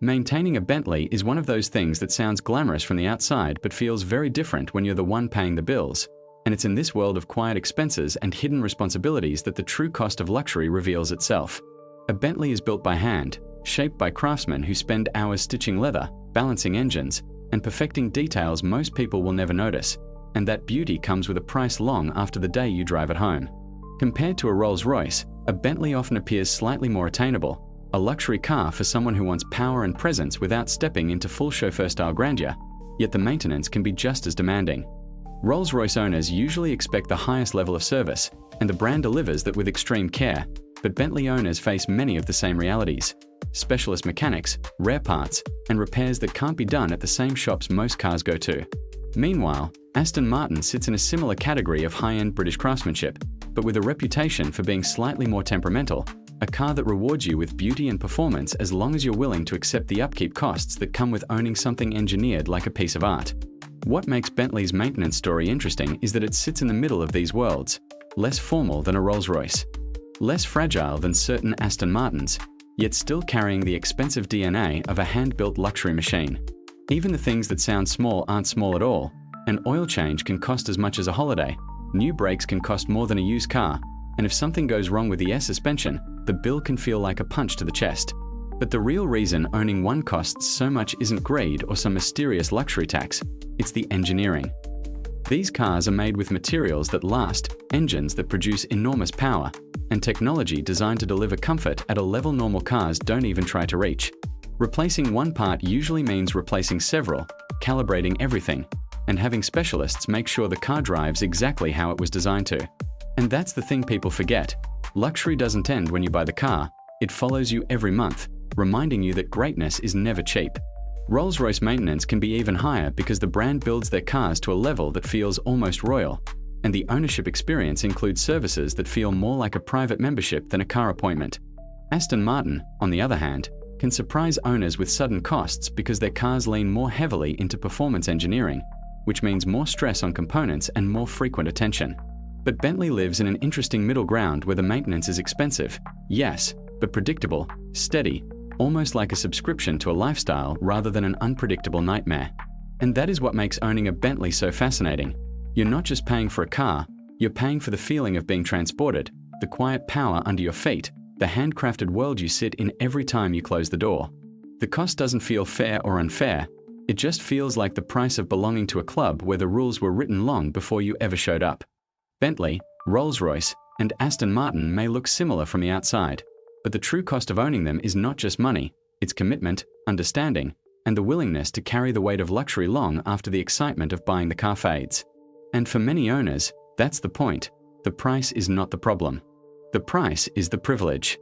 Maintaining a Bentley is one of those things that sounds glamorous from the outside but feels very different when you're the one paying the bills. And it's in this world of quiet expenses and hidden responsibilities that the true cost of luxury reveals itself. A Bentley is built by hand, shaped by craftsmen who spend hours stitching leather, balancing engines, and perfecting details most people will never notice. And that beauty comes with a price long after the day you drive it home. Compared to a Rolls-Royce, a Bentley often appears slightly more attainable, a luxury car for someone who wants power and presence without stepping into full chauffeur-style grandeur, yet the maintenance can be just as demanding. Rolls-Royce owners usually expect the highest level of service, and the brand delivers that with extreme care, but Bentley owners face many of the same realities: specialist mechanics, rare parts, and repairs that can't be done at the same shops most cars go to. Meanwhile, Aston Martin sits in a similar category of high-end British craftsmanship, but with a reputation for being slightly more temperamental, a car that rewards you with beauty and performance as long as you're willing to accept the upkeep costs that come with owning something engineered like a piece of art. What makes Bentley's maintenance story interesting is that it sits in the middle of these worlds, less formal than a Rolls-Royce, less fragile than certain Aston Martins, yet still carrying the expensive DNA of a hand-built luxury machine. Even the things that sound small aren't small at all. An oil change can cost as much as a holiday, new brakes can cost more than a used car, and if something goes wrong with the air suspension, the bill can feel like a punch to the chest. But the real reason owning one costs so much isn't greed or some mysterious luxury tax, it's the engineering. These cars are made with materials that last, engines that produce enormous power, and technology designed to deliver comfort at a level normal cars don't even try to reach. Replacing one part usually means replacing several, calibrating everything, and having specialists make sure the car drives exactly how it was designed to. And that's the thing people forget. Luxury doesn't end when you buy the car, it follows you every month, reminding you that greatness is never cheap. Rolls-Royce maintenance can be even higher because the brand builds their cars to a level that feels almost royal, and the ownership experience includes services that feel more like a private membership than a car appointment. Aston Martin, on the other hand, can surprise owners with sudden costs because their cars lean more heavily into performance engineering, which means more stress on components and more frequent attention. But Bentley lives in an interesting middle ground where the maintenance is expensive, yes, but predictable, steady, almost like a subscription to a lifestyle rather than an unpredictable nightmare. And that is what makes owning a Bentley so fascinating. You're not just paying for a car, you're paying for the feeling of being transported, the quiet power under your feet, the handcrafted world you sit in every time you close the door. The cost doesn't feel fair or unfair, it just feels like the price of belonging to a club where the rules were written long before you ever showed up. Bentley, Rolls-Royce, and Aston Martin may look similar from the outside, but the true cost of owning them is not just money, it's commitment, understanding, and the willingness to carry the weight of luxury long after the excitement of buying the car fades. And for many owners, that's the point. The price is not the problem. The price is the privilege.